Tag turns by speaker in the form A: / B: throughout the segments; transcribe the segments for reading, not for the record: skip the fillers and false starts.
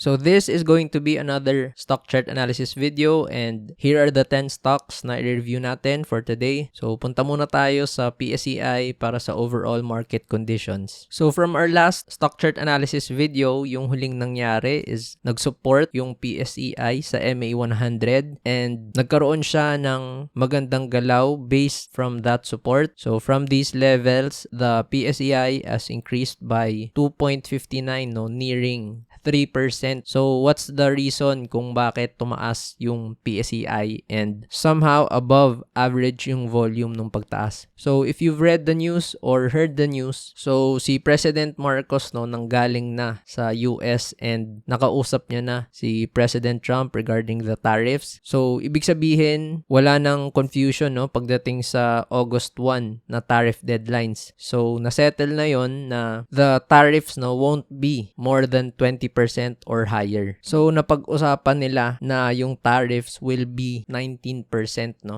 A: So this is going to be another stock chart analysis video, and here are the 10 stocks na i-review natin for today. So punta muna tayo sa PSEI para sa overall market conditions. So from our last stock chart analysis video, yung huling nangyari is nag-support yung PSEI sa MA100 and nagkaroon siya ng magandang galaw based from that support. So from these levels, the PSEI has increased by 2.59, nearing 3%. So what's the reason kung bakit tumaas yung PSEI and somehow above average yung volume nung pagtaas? So if you've read the news or heard the news, so si President Marcos nanggaling na sa US and nakausap niya na si President Trump regarding the tariffs. So ibig sabihin wala nang confusion pagdating sa August 1 na tariff deadlines. So nasettle na yon na the tariffs won't be more than 20% or higher. So napag-usapan nila na yung tariffs will be 19%,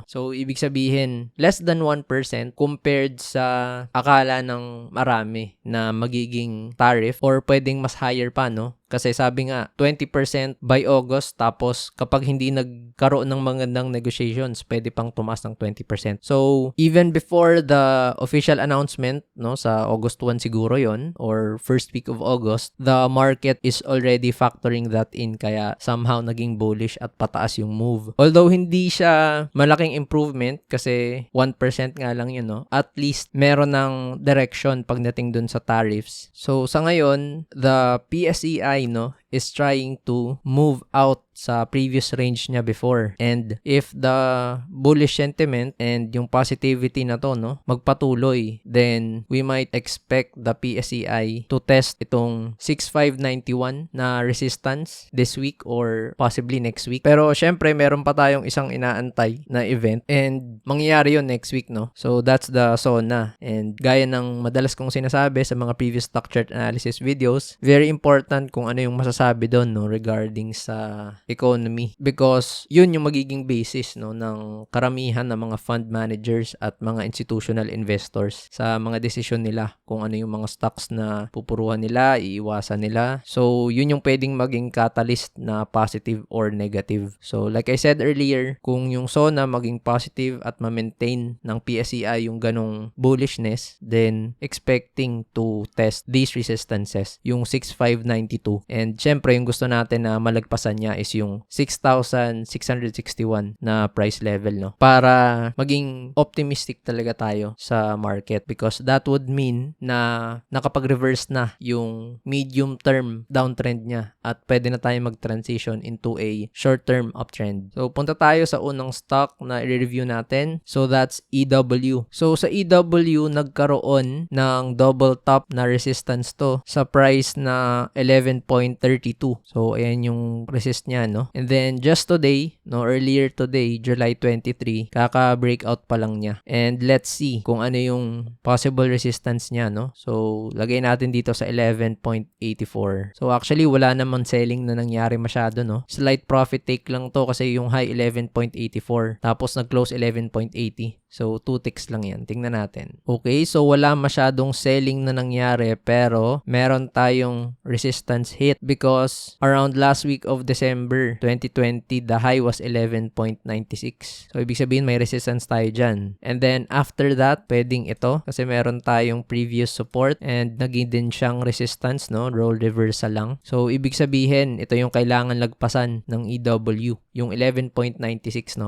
A: So ibig sabihin less than 1% compared sa akala ng marami na magiging tariff or pwedeng mas higher pa, Kasi sabi nga, 20% by August, tapos kapag hindi nagkaroon ng magandang negotiations, pwede pang tumaas ng 20%. So, even before the official announcement, sa August 1 siguro yon or first week of August, the market is already factoring that in, kaya somehow naging bullish at pataas yung move. Although hindi siya malaking improvement, kasi 1% nga lang yun, at least meron ng direction pagdating dun sa tariffs. So, sa ngayon, the PSEI is trying to move out sa previous range niya before. And if the bullish sentiment and yung positivity na to, magpatuloy, then we might expect the PSEI to test itong 6,591 na resistance this week or possibly next week. Pero syempre, meron pa tayong isang inaantay na event and mangyayari yun next week, So that's the SONA. And gaya ng madalas kong sinasabi sa mga previous stock chart analysis videos, very important kung ano yung masasabi doon, regarding sa economy, because yun yung magiging basis ng karamihan ng mga fund managers at mga institutional investors sa mga desisyon nila kung ano yung mga stocks na pupuruhan nila, iiwasan nila. So yun yung pwedeng maging catalyst na positive or negative. So like I said earlier, kung yung SONA maging positive at ma-maintain ng PSEI yung ganong bullishness, then expecting to test these resistances, yung 6,592, and syempre yung gusto natin na malagpasan niya is yung 6,661 na price level, para maging optimistic talaga tayo sa market, because that would mean na nakapag-reverse na yung medium term downtrend niya at pwede na tayo mag-transition into a short-term uptrend. So punta tayo sa unang stock na i-review natin. So that's EW. So sa EW, nagkaroon ng double top na resistance to sa price na 11.32. So ayan yung resist niya, And then just today, earlier today, July 23, kaka-breakout pa lang niya. And let's see kung ano yung possible resistance niya, So lagay natin dito sa 11.84. So actually wala naman selling na nangyari masyado, Slight profit take lang to kasi yung high 11.84 tapos nag-close 11.80. So 2 ticks lang yan. Tingnan natin. Okay, so wala masyadong selling na nangyari, pero meron tayong resistance hit because around last week of December 2020, the high was 11.96. So ibig sabihin may resistance tayo dyan. And then after that, pwedeng ito kasi meron tayong previous support and naging din siyang resistance, Role reversal lang. So ibig sabihin, ito yung kailangan lagpasan ng EW, yung 11.96,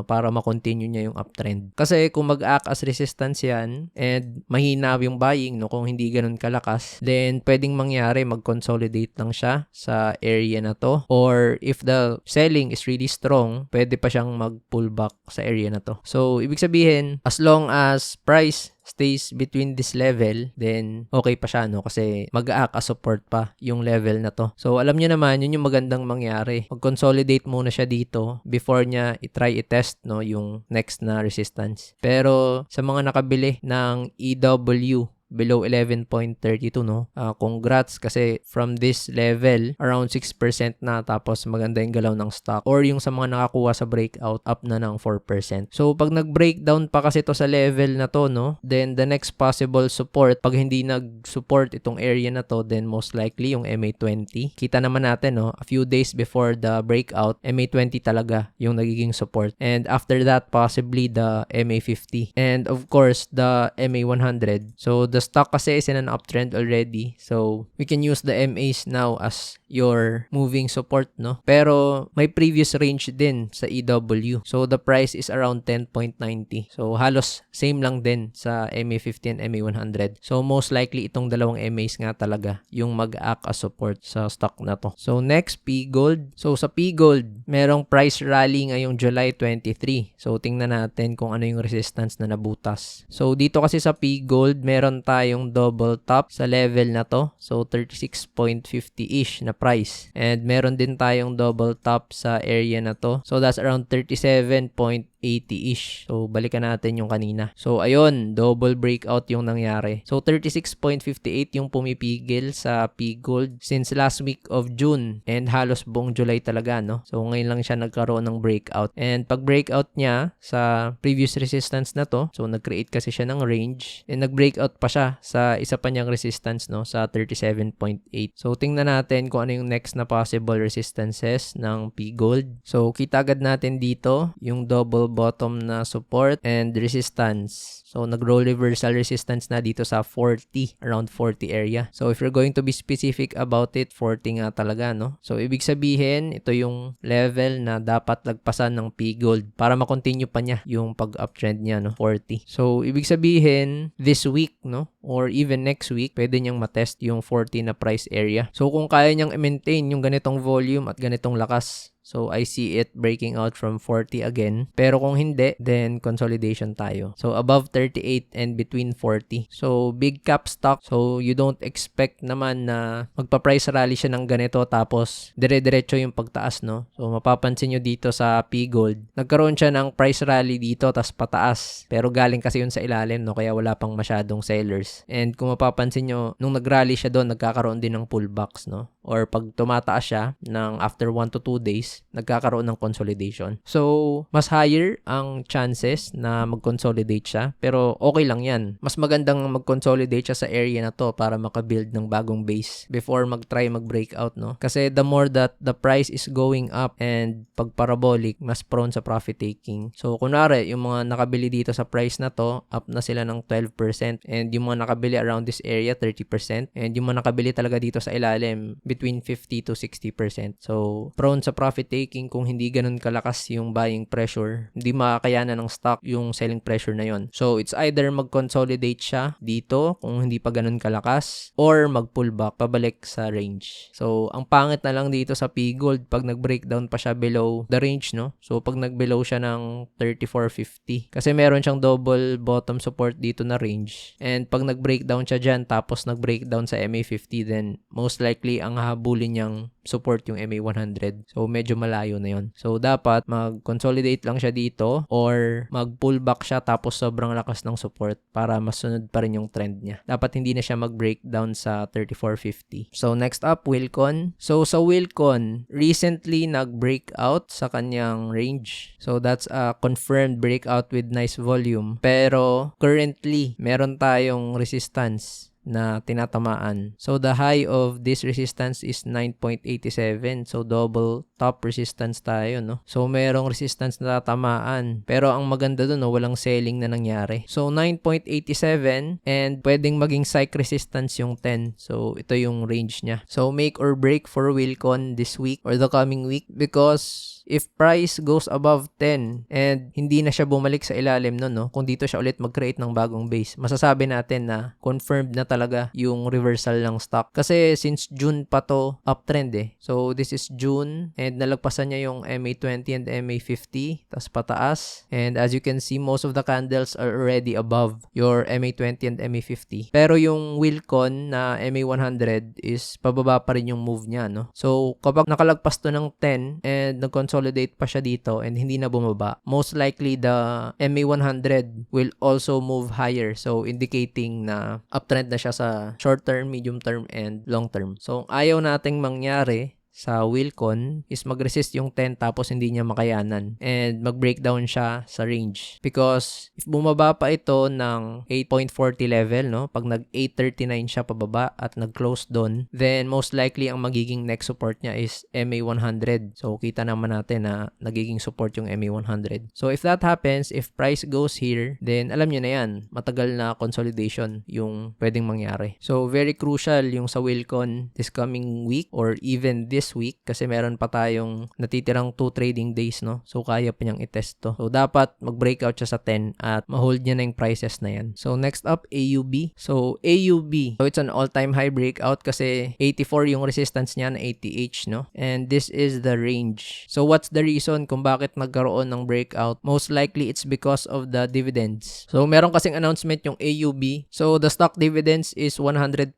A: para ma-continue niya yung uptrend. Kasi kung mag-act as resistance yan and mahina yung buying, kung hindi ganun kalakas, then pwedeng mangyari, mag-consolidate lang siya sa area na to, or if the selling is really strong, pwede pa siyang mag-pull back sa area na to. So ibig sabihin, as long as price stays between this level, then okay pa siya, kasi mag-act as support pa yung level na to. So alam niyo naman, yun yung magandang mangyari. Mag-consolidate muna siya dito before niya i-try i-test, yung next na resistance. Pero sa mga nakabili ng EW below 11.32, no? Congrats kasi from this level, around 6% na tapos maganda yung galaw ng stock. Or yung sa mga nakakuha sa breakout, up na ng 4%. So, pag nag-breakdown pa kasi to sa level na to, no? Then, the next possible support, pag hindi nag-support itong area na to, then most likely yung MA20. Kita naman natin, no? A few days before the breakout, MA20 talaga yung nagiging support. And after that, possibly the MA50. And of course, the MA100. So, the stock kasi is in an uptrend already. So, we can use the MAs now as your moving support, no? Pero, may previous range din sa EW. So, the price is around 10.90. So, halos same lang din sa MA50 and MA100. So, most likely itong dalawang MAs nga talaga yung mag-act as support sa stock na to. So, next, P-Gold. So, sa P-Gold, merong price rally ngayong July 23. So, tingnan natin kung ano yung resistance na nabutas. So, dito kasi sa P-Gold, meron tayong double top sa level na to. So, 36.50-ish na price. And meron din tayong double top sa area na to. So, that's around 37.80-ish. So, balikan natin yung kanina. So, ayun, double breakout yung nangyari. So, 36.58 yung pumipigil sa P-Gold since last week of June and halos buong July talaga, no? So, ngayon lang siya nagkaroon ng breakout. And pag breakout niya sa previous resistance na to, so, nag-create kasi siya ng range and nag-breakout pa siya sa isa pa niyang resistance, no? Sa 37.8. So, tingnan natin kung ano yung next na possible resistances ng P-Gold. So, kita agad natin dito yung double bottom na support and resistance. So, nag-roll reversal resistance na dito sa 40, around 40 area. So, if you're going to be specific about it, 40 nga talaga, no? So, ibig sabihin, ito yung level na dapat lagpasan ng P-Gold para makontinue pa niya yung pag-uptrend niya, no? 40. So, ibig sabihin, this week, no? Or even next week, pwede niyang matest yung 40 na price area. So, kung kaya niyang i-maintain yung ganitong volume at ganitong lakas, so, I see it breaking out from 40 again. Pero kung hindi, then consolidation tayo. So, above 38 and between 40. So, big cap stock. So, you don't expect naman na magpa-price rally siya ng ganito tapos dire-diretso yung pagtaas, no? So, mapapansin nyo dito sa P-Gold. Nagkaroon siya ng price rally dito tas pataas. Pero galing kasi yun sa ilalim, no? Kaya wala pang masyadong sellers. And kung mapapansin nyo, nung nag-rally siya doon, nagkakaroon din ng pullbacks, no? Or pag tumataas siya ng after 1 to 2 days, nagkakaroon ng consolidation. So, mas higher ang chances na mag-consolidate siya. Pero okay lang yan. Mas magandang mag-consolidate siya sa area na to para makabuild ng bagong base before mag-try mag-breakout, no? Kasi the more that the price is going up and pag parabolic, mas prone sa profit taking. So, kunwari, yung mga nakabili dito sa price na to, up na sila ng 12%. And yung mga nakabili around this area, 30%. And yung mga nakabili talaga dito sa ilalim, between 50 to 60%. So, prone sa profit taking kung hindi ganun kalakas yung buying pressure. Hindi makakayanan ng stock yung selling pressure na yon. So, it's either mag-consolidate siya dito kung hindi pa ganun kalakas or mag-pullback pabalik sa range. So, ang pangit na lang dito sa P-Gold pag nag-breakdown pa siya below the range, no? So, pag nag-below siya ng 34.50 kasi meron siyang double bottom support dito na range. And pag nag-breakdown siya dyan tapos nag-breakdown sa MA50, then most likely ang hahabulin niyang support yung MA100. So, medyo malayo na yon. So, dapat mag-consolidate lang siya dito or mag-pullback siya tapos sobrang lakas ng support para masunod pa rin yung trend niya. Dapat hindi na siya mag-breakdown sa 34.50. So, next up, Wilcon. So, sa Wilcon, recently nag-breakout sa kanyang range. So, that's a confirmed breakout with nice volume. Pero, currently, meron tayong resistance na tinatamaan. So, the high of this resistance is 9.87. So, double top resistance tayo, no? So, merong resistance na tatamaan. Pero, ang maganda dun, no, walang selling na nangyari. So, 9.87 and pwedeng maging psych resistance yung 10. So, ito yung range niya. So, make or break for Wilcon this week or the coming week because if price goes above 10 and hindi na siya bumalik sa ilalim nun, no? Kung dito siya ulit mag-create ng bagong base, masasabi natin na confirmed na talaga yung reversal ng stock. Kasi since June pa to uptrend eh. So this is June and and nalagpasan niya yung MA20 and MA50 tas pataas, and as you can see most of the candles are already above your MA20 and MA50. Pero yung Wilcon na MA100 is pababa pa rin yung move niya, no? So kapag nakalagpas to ng 10 and nag-consolidate pa siya dito and hindi na bumaba, most likely the MA100 will also move higher, so indicating na uptrend na siya sa short term, medium term, and long term. So ayaw nating mangyari sa Wilcon is mag-resist yung 10 tapos hindi niya makayanan and mag-breakdown siya sa range. Because if bumaba pa ito ng 8.40 level, no, pag nag-839 siya pababa at nag-close doon, then most likely ang magiging next support niya is MA100. So kita naman natin na nagiging support yung MA100. So if that happens, if price goes here, then alam niyo na yan, matagal na consolidation yung pwedeng mangyari. So very crucial yung sa Wilcon this coming week or even this week kasi meron pa tayong natitirang 2 trading days, no? So kaya pa niyang i-test to. So dapat mag-breakout siya sa 10 at ma-hold niya na yung prices na yan. So next up, AUB. So AUB, so it's an all-time high breakout kasi 84 yung resistance niya na 80H, no? And this is the range. So what's the reason kung bakit nagkaroon ng breakout? Most likely it's because of the dividends. So meron kasing announcement yung AUB. So the stock dividends is 100%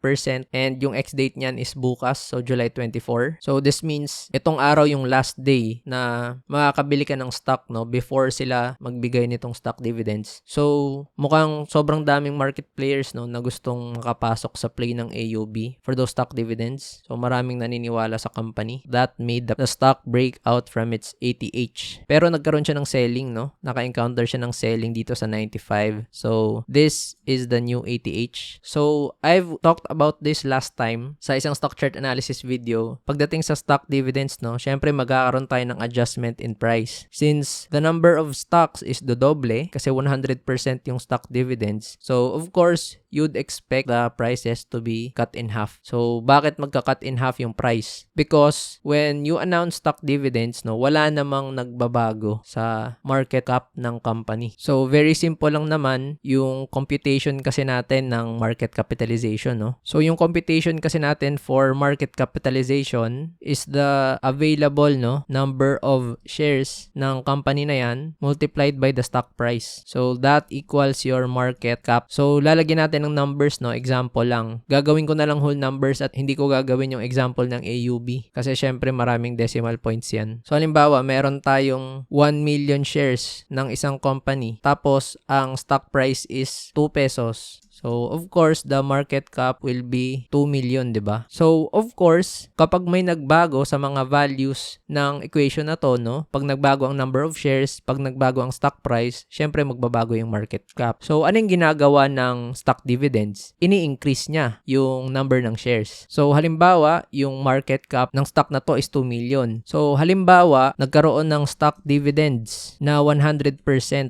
A: and yung ex-date niyan is bukas, so July 24. So this means itong araw yung last day na makakabili ka ng stock, no, before sila magbigay nitong stock dividends. So mukhang sobrang daming market players, no, na gustong makapasok sa play ng AUB for those stock dividends. So maraming naniniwala sa company. That made the stock break out from its 80H. Pero nagkaroon siya ng selling, no? Naka-encounter siya ng selling dito sa 95. So this is the new 80H. So I've talked about this last time sa isang stock chart analysis video. Pagdating sa stock dividends, no, syempre magkakaroon tayo ng adjustment in price. Since the number of stocks is dodoble kasi 100% yung stock dividends. So of course, you'd expect the prices to be cut in half. So bakit magka-cut in half yung price? Because when you announce stock dividends, no, wala namang nagbabago sa market cap ng company. So very simple lang naman yung computation kasi natin ng market capitalization, no. So yung computation kasi natin for market capitalization is the available, no, number of shares ng company na yan multiplied by the stock price. So that equals your market cap. So lalagyan natin ng numbers, no, example lang. Gagawin ko na lang whole numbers at hindi ko gagawin yung example ng AUB kasi syempre maraming decimal points yan. So halimbawa, meron tayong 1 million shares ng isang company tapos ang stock price is 2 pesos. So, of course, the market cap will be 2 million, di ba? So, of course, kapag may nagbago sa mga values ng equation na to, no? Pag nagbago ang number of shares, pag nagbago ang stock price, syempre magbabago yung market cap. So, anong ginagawa ng stock dividends? Ini-increase niya yung number ng shares. So, halimbawa, yung market cap ng stock na to is 2 million. So, halimbawa, nagkaroon ng stock dividends na 100%.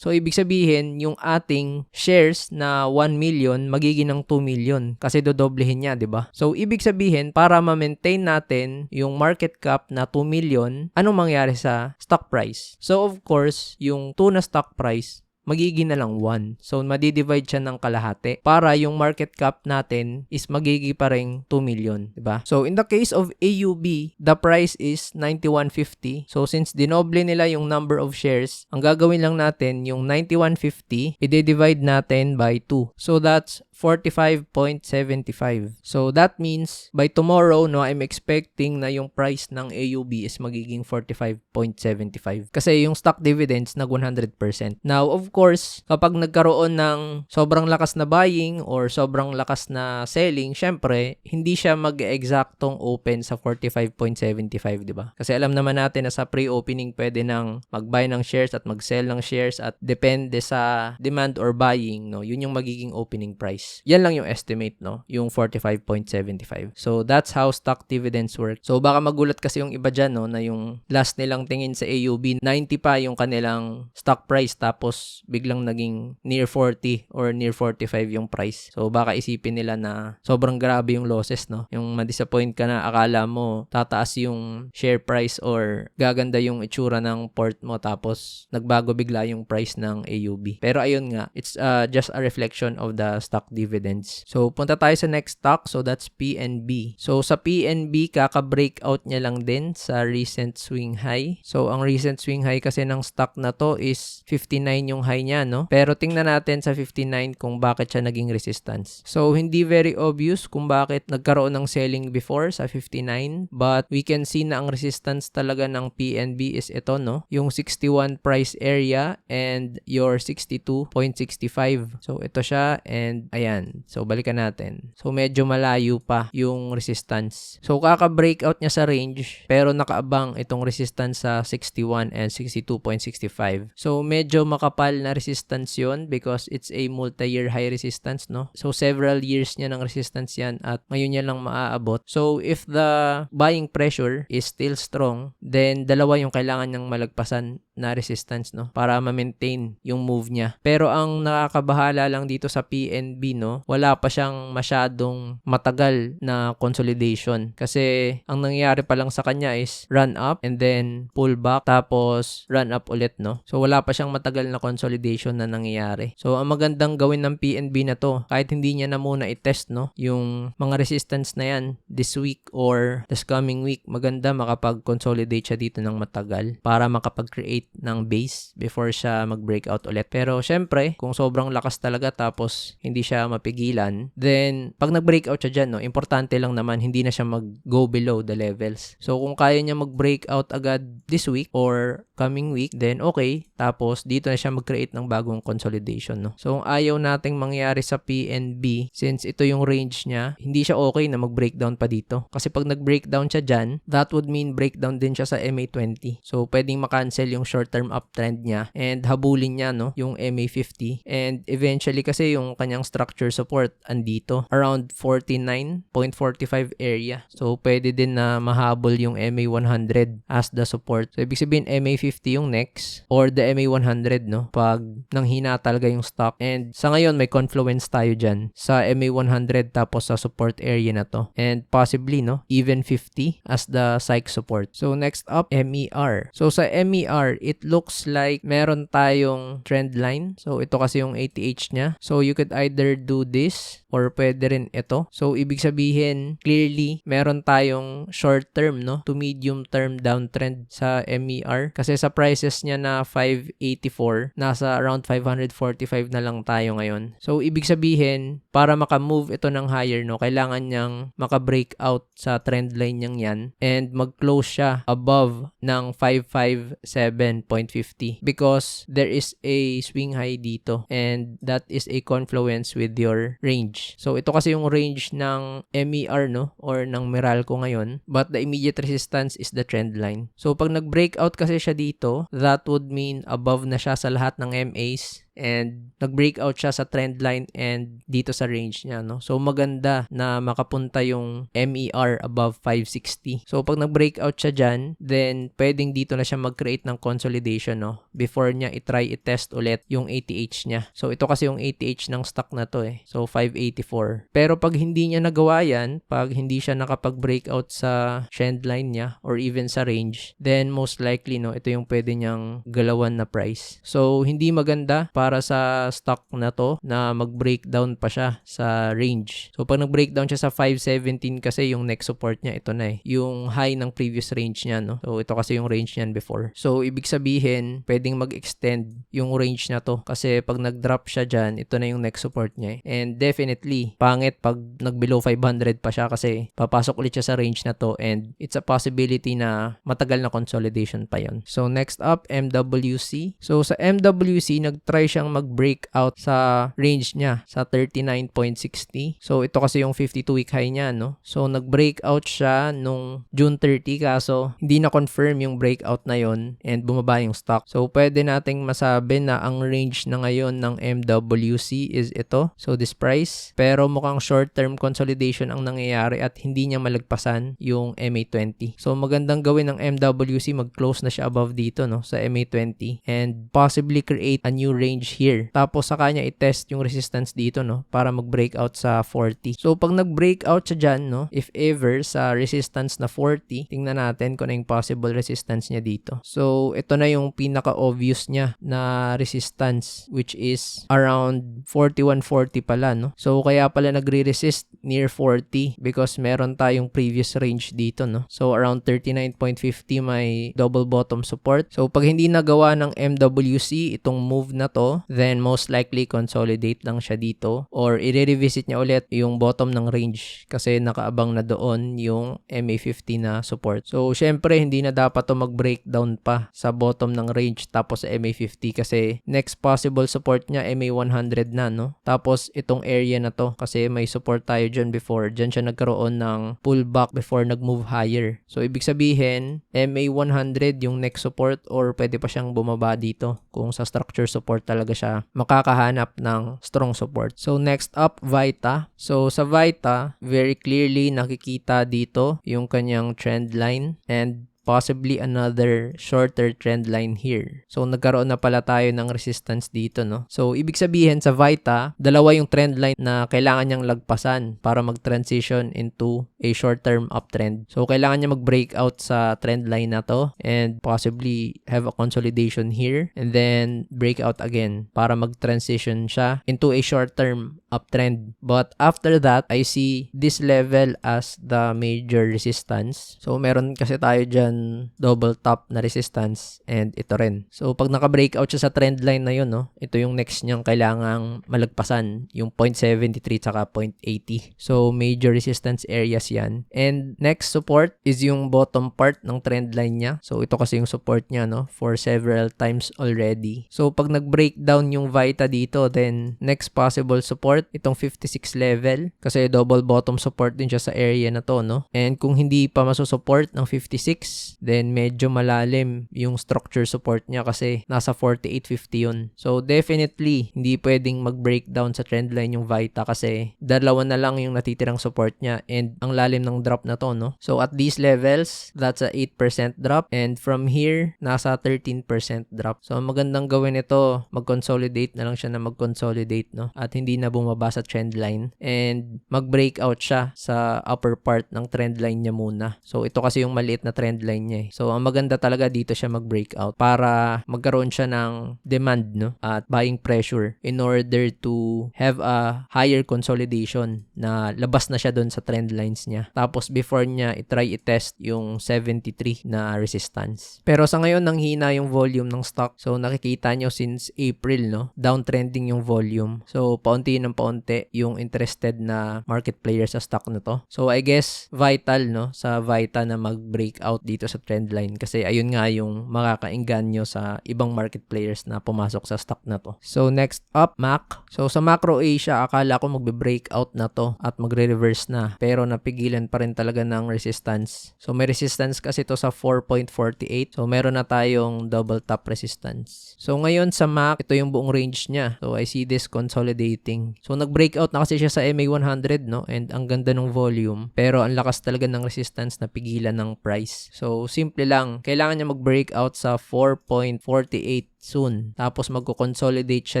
A: So, ibig sabihin, yung ating shares na 1 million magiging ng 2 million kasi dodoblehin niya, 'di ba? So ibig sabihin, para ma-maintain natin yung market cap na 2 million, anong mangyari sa stock price? So of course, yung 2 na stock price magiging na lang 1. So, madidivide siya ng kalahati para yung market cap natin is magiging pa rin 2 million. Diba? So, in the case of AUB, the price is 91.50. So, since dinoble nila yung number of shares, ang gagawin lang natin, yung 91.50, i-divide natin by 2. So, that's 45.75. So, that means by tomorrow, no, I'm expecting na yung price ng AUB is magiging 45.75. Kasi yung stock dividends nag 100%. Now, of course, kapag nagkaroon ng sobrang lakas na buying or sobrang lakas na selling, syempre, hindi siya mag-exactong open sa 45.75, di ba? Kasi alam naman natin na sa pre-opening pwede nang mag-buy ng shares at mag-sell ng shares at depende sa demand or buying, no, yun yung magiging opening price. Yan lang yung estimate, no? Yung 45.75. So, that's how stock dividends work. So, baka magulat kasi yung iba dyan, no? Na yung last nilang tingin sa AUB, 90 pa yung kanilang stock price tapos biglang naging near 40 or near 45 yung price. So, baka isipin nila na sobrang grabe yung losses, no? Yung ma-disappoint ka na akala mo tataas yung share price or gaganda yung itsura ng port mo tapos nagbago bigla yung price ng AUB. Pero ayun nga, it's just a reflection of the stock dividends. So, punta tayo sa next stock. So, that's PNB. So, sa PNB, kaka-breakout niya lang din sa recent swing high. So, ang recent swing high kasi ng stock na to is 59 yung high niya, no? Pero tingnan natin sa 59 kung bakit siya naging resistance. So, hindi very obvious kung bakit nagkaroon ng selling before sa 59, but we can see na ang resistance talaga ng PNB is ito, no? Yung 61 price area and your 62.65. So, ito siya and ayan. So, balikan natin. So, medyo malayo pa yung resistance. So, kaka-breakout niya sa range pero nakaabang itong resistance sa 61 and 62.65. So, medyo makapal na resistance yun because it's a multi-year high resistance, no? So, several years niya ng resistance yan at ngayon niya lang maaabot. So, if the buying pressure is still strong, then dalawa yung kailangan niyang malagpasan na resistance, no, para ma-maintain yung move niya. Pero ang nakakabahala lang dito sa PNB, no, wala pa siyang masyadong matagal na consolidation kasi ang nangyayari pa lang sa kanya is run up and then pull back tapos run up ulit, no. So wala pa siyang matagal na consolidation na nangyayari. So ang magandang gawin ng PNB na to, kahit hindi niya na muna i-test, no, yung mga resistance na yan this week or this coming week, maganda makapag-consolidate siya dito ng matagal para makapag-create ng base before siya mag-breakout ulit. Pero syempre, kung sobrang lakas talaga tapos hindi siya mapigilan, then pag nag-breakout siya dyan, no, importante lang naman hindi na siya mag-go below the levels. So kung kaya niya mag-breakout agad this week or coming week, then okay. Tapos dito na siya mag-create ng bagong consolidation, no. So kung ayaw nating mangyari sa PNB, since ito yung range niya, hindi siya okay na mag-breakdown pa dito. Kasi pag nag-breakdown siya dyan, that would mean breakdown din siya sa MA20. So pwedeng makancel yung short-term uptrend niya and habulin niya, no, yung MA50, and eventually kasi yung kanyang structure support andito around 49.45 area. So pwede din na mahabol yung MA100 as the support. So ibig sabihin MA50 yung next or the MA100, no, pag nanghina talaga yung stock. And sa ngayon may confluence tayo dyan sa MA100 tapos sa support area na to, and possibly, no, even 50 as the psych support. So next up, MER. So sa MER, it looks like meron tayong trend line. So ito kasi yung ATH niya. So you could either do this or pwede rin ito. So ibig sabihin, clearly meron tayong short term, no, to medium term downtrend sa MER. Kasi sa prices niya na 584, nasa around 545 na lang tayo ngayon. So ibig sabihin, para maka-move ito ng higher, no, kailangan niyang maka-breakout sa trend line niyang yan and mag-close siya above ng 557.50 because there is a swing high dito and that is a confluence with your range. So ito kasi yung range ng MER, no, or ng Meralco ngayon, but the immediate resistance is the trend line. So pag nag-breakout kasi siya dito, that would mean above na siya sa lahat ng MAs and nag-breakout siya sa trend line and dito sa range niya, no. So maganda na makapunta yung MER above 560. So pag nag-breakout siya dyan, then pwedeng dito na siya mag-create ng consolidation, no, before niya i-try i-test ulit yung ATH niya. So ito kasi yung ATH ng stock na to eh. So 584. Pero pag hindi niya nagawa yan, pag hindi siya nakapag-breakout sa trend line niya or even sa range, then most likely, no, ito yung pwede niyang galawan na price. So hindi maganda para sa stock na to na mag-breakdown pa siya sa range. So pag nag-breakdown siya sa 517 kasi yung next support niya ito na eh, yung high ng previous range niya, no. So ito kasi yung range niyan before. So ibig sabihin, pwedeng mag-extend yung range na to kasi pag nag-drop siya dyan, ito na yung next support niya eh. And definitely, pangit pag nag-below 500 pa siya kasi papasok ulit siya sa range na to and it's a possibility na matagal na consolidation pa yon. So next up, MWC. So sa MWC, nag-try siyang mag-breakout sa range niya sa 39.60. So ito kasi yung 52-week high niya, no. So nag-breakout siya nung June 30 kaso hindi na confirm yung breakout na yon and bumaba yung stock. So pwede nating masabi na ang range na ngayon ng MWC is ito. So this price. Pero mukhang short-term consolidation ang nangyayari at hindi niya malagpasan yung MA20. So magandang gawin ng MWC, mag-close na siya above dito, no, sa MA20 and possibly create a new range range here. Tapos saka niya i-test yung resistance dito, no, para mag-breakout sa 40. So pag nag-breakout siya dyan, no, if ever sa resistance na 40, tingnan natin kung ano yung possible resistance niya dito. So ito na yung pinaka-obvious niya na resistance, which is around 41.40 pala, no. So kaya pala nagre-resist near 40 because meron tayong previous range dito, no. So around 39.50 may double bottom support. So pag hindi nagawa ng MWC itong move na to, then most likely consolidate lang siya dito or i-revisit niya ulit yung bottom ng range kasi nakaabang na doon yung MA50 na support. So syempre hindi na dapat to mag-breakdown pa sa bottom ng range tapos sa MA50 kasi next possible support niya MA100 na, no. Tapos itong area na to kasi may support tayo dyan before. Dyan siya nagkaroon ng pullback before nag-move higher. So ibig sabihin MA100 yung next support or pwede pa siyang bumaba dito kung sa structure support talaga siya makakahanap ng strong support. So next up, Vita. So sa Vita, very clearly nakikita dito yung kanyang trend line and possibly another shorter trend line here. So nagkaroon na pala tayo ng resistance dito, no. So ibig sabihin sa Vita, dalawa yung trend line na kailangan niyang lagpasan para mag-transition into a short-term uptrend. So kailangan niya mag-breakout sa trend line na to and possibly have a consolidation here and then breakout again para mag-transition siya into a short-term uptrend. But after that, I see this level as the major resistance. So meron kasi tayo dyan double top na resistance and ito rin. So pag naka-breakout siya sa trend line na yun, no, ito yung next niyang kailangang malagpasan, yung 0.73 tsaka 0.80. So major resistance areas yan. And next support is yung bottom part ng trend line niya. So ito kasi yung support niya, no, for several times already. So pag nag-breakdown yung Vita dito, then next possible support, itong 56 level kasi double bottom support din siya sa area na to, no. And kung hindi pa masusupport ng 56, then medyo malalim yung structure support niya kasi nasa 48.50 yun. So definitely hindi pwedeng mag-breakdown sa trend line yung Vita kasi dalawa na lang yung natitirang support niya and ang lalim ng drop na to, no. So at these levels, that's a 8% drop and from here nasa 13% drop. So ang magandang gawin ito, mag-consolidate na lang siya na mag-consolidate, no, at hindi na bumaba sa trend line and mag-breakout siya sa upper part ng trend line niya muna. So ito kasi yung maliit na trend line niya. So ang maganda talaga dito siya mag-breakout para magkaroon siya ng demand, no, at buying pressure in order to have a higher consolidation na labas na siya doon sa trend lines niya. Tapos before niya i-try i-test yung 73 na resistance. Pero sa ngayon nanghina yung volume ng stock. So nakikita nyo since April, no, downtrending yung volume. So paunti ng paunti yung interested na market player sa stock na to. So I guess vital, no, sa Vita na mag-breakout dito sa trend line kasi ayun nga yung makakainganyo sa ibang market players na pumasok sa stock na to. So next up, MAC. So sa Macro Asia, akala ko magbe-breakout na to at magre-reverse na pero napigilan pa rin talaga ng resistance. So may resistance kasi to sa 4.48. So meron na tayong double top resistance. So ngayon sa MAC, ito yung buong range niya. So I see this consolidating. So nag-breakout na kasi siya sa MA100, no, and ang ganda ng volume pero ang lakas talaga ng resistance na pigilan ng price. So simple lang, kailangan niya mag-breakout sa 4.48 soon. Tapos magko-consolidate siya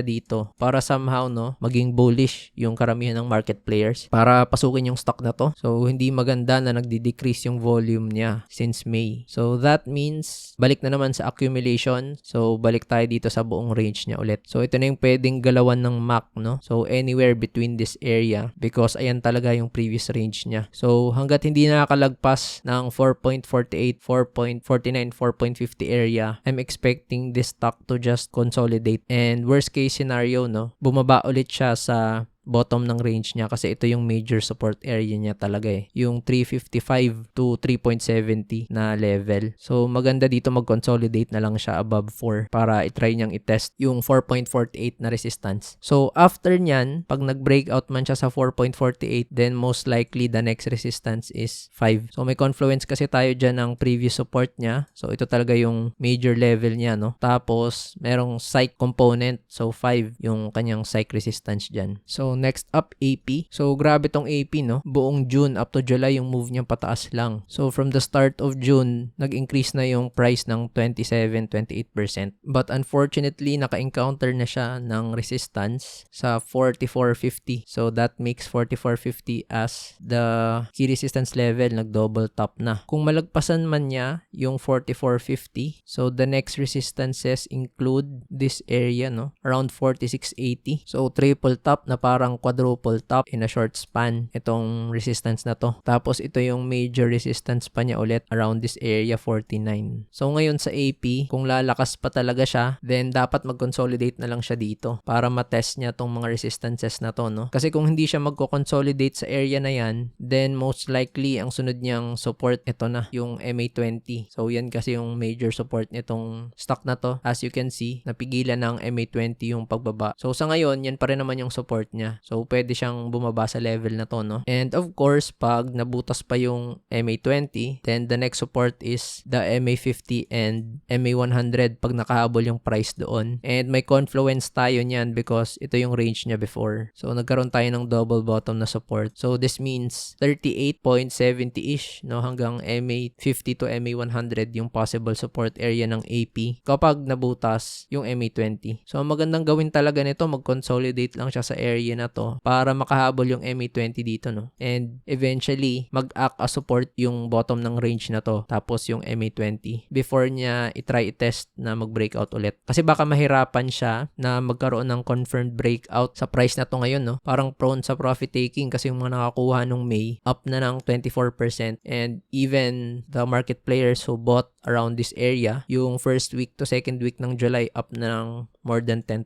A: dito para somehow, no, maging bullish yung karamihan ng market players para pasukin yung stock na to. So hindi maganda na nagdi-decrease yung volume niya since May. So that means balik na naman sa accumulation. So balik tayo dito sa buong range niya ulit. So ito na yung pwedeng galawan ng MAC, no. So anywhere between this area because ayan talaga yung previous range niya. So hanggat hindi nakakalagpas ng 4.48, 4.49, 4.50 area, I'm expecting this stock to just consolidate and worst case scenario, no, bumaba ulit siya sa bottom ng range niya kasi ito yung major support area niya talaga yung 355 to 3.70 na level. So maganda dito mag-consolidate na lang siya above 4 para i-try niyang i-test yung 4.48 na resistance. So after nyan, pag nag-breakout man siya sa 4.48, then most likely the next resistance is 5. So may confluence kasi tayo dyan ng previous support niya. So ito talaga yung major level niya, no. Tapos merong psych component. So 5 yung kanyang psych resistance dyan. So next up, AP. So, grabe tong AP, no? Buong June up to July, yung move niya pataas lang. So, from the start of June, nag-increase na yung price ng 27-28%. But unfortunately, naka-encounter na siya ng resistance sa 44.50. So, that makes 44.50 as the key resistance level. Nag-double top na. Kung malagpasan man niya yung 44.50, so the next resistances include this area, no? Around 46.80. So, triple top na parang quadruple top in a short span itong resistance na to. Tapos, ito yung major resistance pa niya ulit around this area, 49. So, ngayon sa AP, kung lalakas pa talaga siya, then dapat mag-consolidate na lang siya dito para matest niya tong mga resistances na to, no? Kasi kung hindi siya magko-consolidate sa area na yan, then most likely, ang sunod niyang support, ito na, yung MA20. So, yan kasi yung major support nitong stock na to. As you can see, napigilan ng MA20 yung pagbaba. So, sa ngayon, yan pa rin naman yung support niya. So, pwede siyang bumaba sa level na to, no? And of course, pag nabutas pa yung MA20, then the next support is the MA50 and MA100 pag nakahabol yung price doon. And may confluence tayo niyan because ito yung range niya before. So, nagkaroon tayo ng double bottom na support. So, this means 38.70-ish, no? Hanggang MA50 to MA100 yung possible support area ng AP kapag nabutas yung MA20. So, ang magandang gawin talaga nito, mag-consolidate lang siya sa area na to para makahabol yung MA20 dito, no? And eventually, mag-act as support yung bottom ng range na to, tapos yung MA20 before niya i-try i-test na mag-breakout ulit. Kasi baka mahirapan siya na magkaroon ng confirmed breakout sa price na to ngayon, no? Parang prone sa profit taking kasi yung mga nakakuha nung May up na ng 24%, and even the market players who bought around this area, yung first week to second week ng July up na ng more than 10%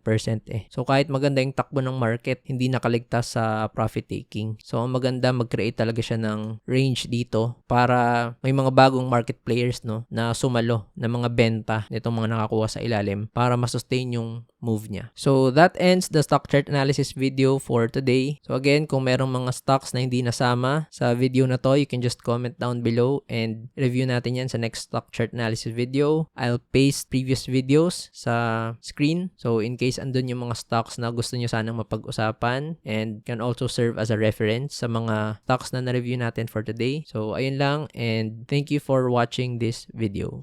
A: eh. So, kahit maganda yung takbo ng market, hindi nakaligtas sa profit taking. So, ang maganda, mag-create talaga siya ng range dito para may mga bagong market players, no, na sumalo na mga benta nitong mga nakakuha sa ilalim para masustain yung move niya. So, that ends the stock chart analysis video for today. So, again, kung merong mga stocks na hindi nasama sa video na to, you can just comment down below and review natin yan sa next stock chart analysis video. I'll paste previous videos sa screen. So, in case andun yung mga stocks na gusto nyo sanang mapag-usapan, and can also serve as a reference sa mga stocks na na-review natin for today. So, ayun lang, and thank you for watching this video.